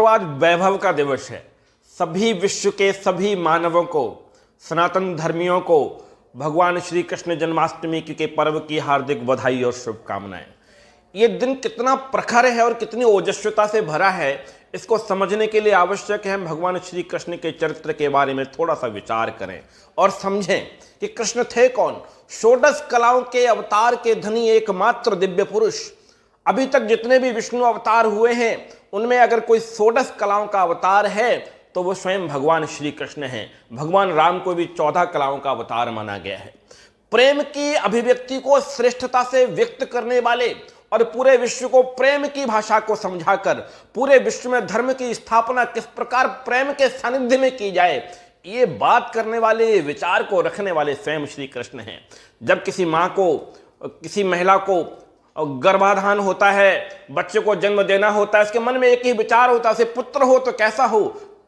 तो आज वैभव का दिवस है। सभी विश्व के सभी मानवों को, सनातन धर्मियों को भगवान श्री कृष्ण जन्माष्टमी के पर्व की हार्दिक बधाई और शुभकामनाएं। ये दिन कितना प्रखर है और कितनी ओजस्वता से भरा है, इसको समझने के लिए आवश्यक है हम भगवान श्री कृष्ण के चरित्र के बारे में थोड़ा सा विचार करें और समझें कि कृष्ण थे कौन। षोडश कलाओं के अवतार के धनी एकमात्र दिव्य पुरुष। अभी तक जितने भी विष्णु अवतार हुए हैं उनमें अगर कोई षोडश कलाओं का अवतार है तो वो स्वयं भगवान श्री कृष्ण हैं। भगवान राम को भी 14 कलाओं का अवतार माना गया है। प्रेम की अभिव्यक्ति को श्रेष्ठता से व्यक्त करने वाले और पूरे विश्व को प्रेम की भाषा को समझाकर पूरे विश्व में धर्म की स्थापना किस प्रकार प्रेम के सानिध्य में की जाए, ये बात करने वाले, विचार को रखने वाले स्वयं श्री कृष्ण हैं। जब किसी माँ को, किसी महिला को गर्भाधान होता है, बच्चे को जन्म देना होता है, उसके मन में एक ही विचार होता है, उसे पुत्र हो तो कैसा हो,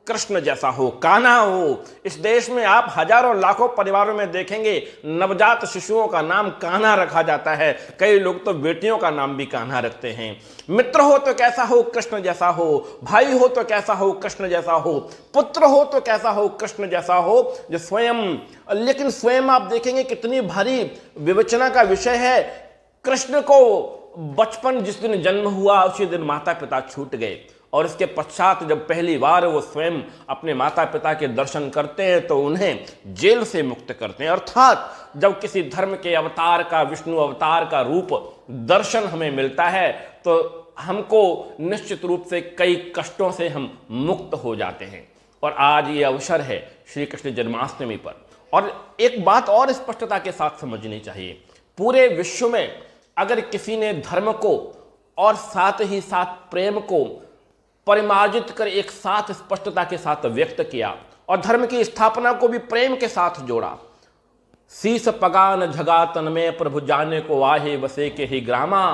कृष्ण जैसा हो, कान्हा हो। इस देश में आप हजारों लाखों परिवारों में देखेंगे नवजात शिशुओं का नाम कान्हा रखा जाता है। कई लोग तो बेटियों का नाम भी कान्हा रखते हैं। मित्र हो तो कैसा हो, कृष्ण जैसा हो। भाई हो तो कैसा हो, कृष्ण जैसा हो। पुत्र हो तो कैसा हो, कृष्ण जैसा हो। जो स्वयं, लेकिन स्वयं आप देखेंगे कितनी भारी विवेचना का विषय है। कृष्ण को बचपन जिस दिन जन्म हुआ उसी दिन माता पिता छूट गए और इसके पश्चात जब पहली बार वो स्वयं अपने माता पिता के दर्शन करते हैं तो उन्हें जेल से मुक्त करते हैं। अर्थात जब किसी धर्म के अवतार का, विष्णु अवतार का रूप दर्शन हमें मिलता है तो हमको निश्चित रूप से कई कष्टों से हम मुक्त हो जाते हैं। और आज ये अवसर है श्री कृष्ण जन्माष्टमी पर। और एक बात और स्पष्टता के साथ समझनी चाहिए, पूरे विश्व में अगर किसी ने धर्म को और साथ ही साथ प्रेम को परिमार्जित कर एक साथ स्पष्टता के साथ व्यक्त किया और धर्म की स्थापना को भी प्रेम के साथ जोड़ा। शीस पगान झगा तन में प्रभु जाने को वाहे बसे के ही ग्रामा,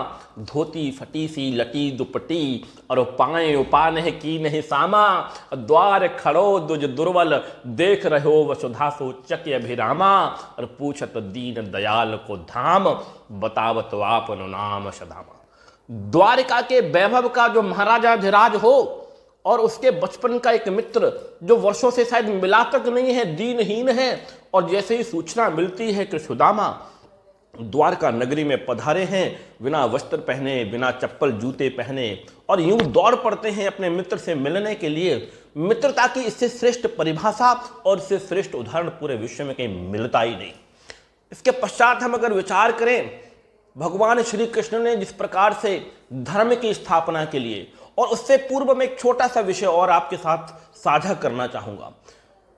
धोती फटी सी लटी दुपटी और पाए उपान है की नहीं सामा, द्वार खड़ो दुज दुर्बल देख रहे हो वसुधा सो चक्य अभिरामा, और पूछत दीन दयाल को धाम बतावत आपन नाम सदामा। द्वारिका के वैभव का जो महाराजा धीराज हो और उसके बचपन का एक मित्र जो वर्षों से शायद मिला तक नहीं है, दीनहीन है, और जैसे ही सूचना मिलती है कि सुदामा द्वारका नगरी में पधारे हैं बिना वस्त्र पहने, बिना चप्पल जूते पहने, और यूं दौड़ पड़ते हैं अपने मित्र से मिलने के लिए। मित्रता की इससे श्रेष्ठ परिभाषा और इससे श्रेष्ठ उदाहरण पूरे विश्व में कहीं मिलता ही नहीं। इसके पश्चात हम अगर विचार करें, भगवान श्री कृष्ण ने जिस प्रकार से धर्म की स्थापना के लिए, और उससे पूर्व में एक छोटा सा विषय और आपके साथ साझा करना चाहूंगा।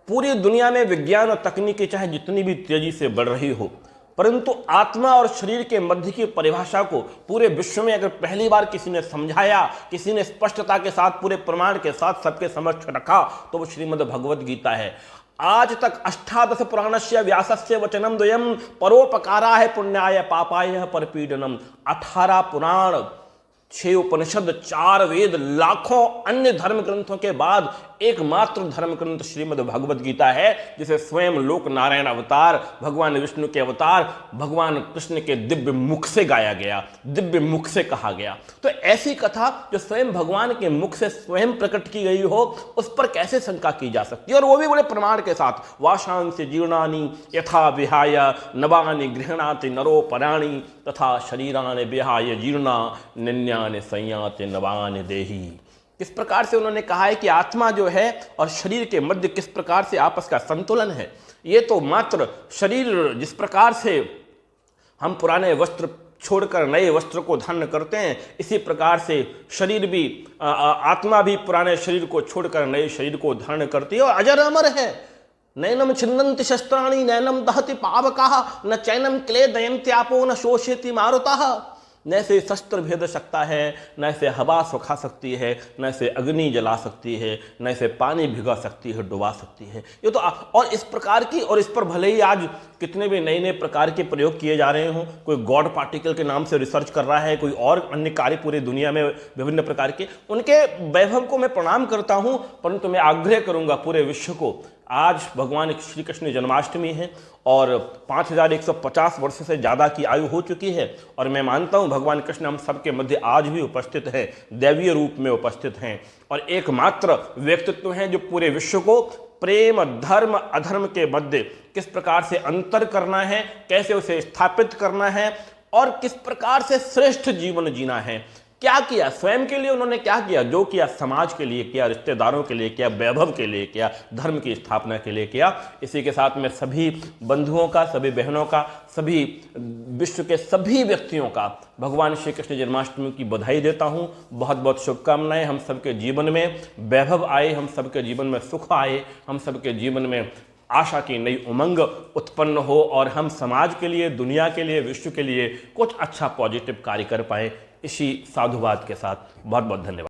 पूरी दुनिया में विज्ञान और तकनीकी चाहे जितनी भी तेजी से बढ़ रही हो, परंतु आत्मा और शरीर के मध्य की परिभाषा को पूरे विश्व में अगर पहली बार किसी ने समझाया, किसी ने स्पष्टता के साथ पूरे प्रमाण के साथ सबके समक्ष रखा, तो वो श्रीमद् भगवद गीता है। आज तक 18 पुराणस्य व्यासस्य वचनम द्वयम परोपकाराय पुण्याय पापाय परपीडनम। 18 पुराण, 6 उपनिषद, 4 वेद, लाखों अन्य धर्म ग्रंथों के बाद एकमात्र धर्म ग्रंथ श्रीमद् भगवद गीता है जिसे स्वयं लोक नारायण अवतार, भगवान विष्णु के अवतार, भगवान कृष्ण के दिव्य मुख से गाया गया, दिव्य मुख से कहा गया। तो ऐसी कथा जो स्वयं भगवान के मुख से स्वयं प्रकट की गई हो, उस पर कैसे शंका की जा सकती है, और वो भी बड़े प्रमाण के साथ। वाशांसि जीर्णानि यथा विहाय नवानि गृह्णाति नरो पराणि, तथा शरीरानि विहाय जीर्णा निन्यानि संयाति नवानि देहि। किस प्रकार से उन्होंने कहा है कि आत्मा जो है और शरीर के मध्य किस प्रकार से आपस का संतुलन है। ये तो मात्र शरीर, जिस प्रकार से हम पुराने वस्त्र छोड़कर नए वस्त्र को धारण करते हैं, इसी प्रकार से शरीर भी, आत्मा भी पुराने शरीर को छोड़कर नए शरीर को धारण करती है और अजर अमर है। नैनम छिन्नन्ति शस्त्राणि नैनम दहति पावकाः, न चैनम क्लेदयन्त्यापो न शोषयति मारुतः। न से शस्त्र भेद सकता है, न से हवा सुखा सकती है, न से अग्नि जला सकती है, न से पानी भिगा सकती है, डुबा सकती है। ये तो और इस प्रकार की, और इस पर भले ही आज कितने भी नए नए प्रकार के प्रयोग किए जा रहे हों, कोई गॉड पार्टिकल के नाम से रिसर्च कर रहा है, कोई और अन्य कार्य पूरी दुनिया में विभिन्न प्रकार के, उनके वैभव को मैं प्रणाम करता हूं, परंतु मैं आग्रह करूंगा पूरे विश्व को, आज भगवान श्री कृष्ण जन्माष्टमी है और 5150 वर्ष से ज़्यादा की आयु हो चुकी है और मैं मानता हूँ भगवान कृष्ण हम सबके मध्य आज भी उपस्थित हैं, दैवीय रूप में उपस्थित हैं और एकमात्र व्यक्तित्व हैं जो पूरे विश्व को प्रेम, धर्म, अधर्म के मध्य किस प्रकार से अंतर करना है, कैसे उसे स्थापित करना है और किस प्रकार से श्रेष्ठ जीवन जीना है, क्या किया, स्वयं के लिए उन्होंने क्या किया, जो किया समाज के लिए किया, रिश्तेदारों के लिए किया, वैभव के लिए किया, धर्म की स्थापना के लिए किया। इसी के साथ मैं सभी बंधुओं का, सभी बहनों का, सभी विश्व के सभी व्यक्तियों का भगवान श्री कृष्ण जन्माष्टमी की बधाई देता हूं। बहुत बहुत शुभकामनाएं। हम सबके जीवन में वैभव आए, हम सबके जीवन में सुख आए, हम सबके जीवन में आशा की नई उमंग उत्पन्न हो और हम समाज के लिए, दुनिया के लिए, विश्व के लिए कुछ अच्छा पॉजिटिव कार्य कर पाए। इसी साधुवाद के साथ बहुत बहुत धन्यवाद।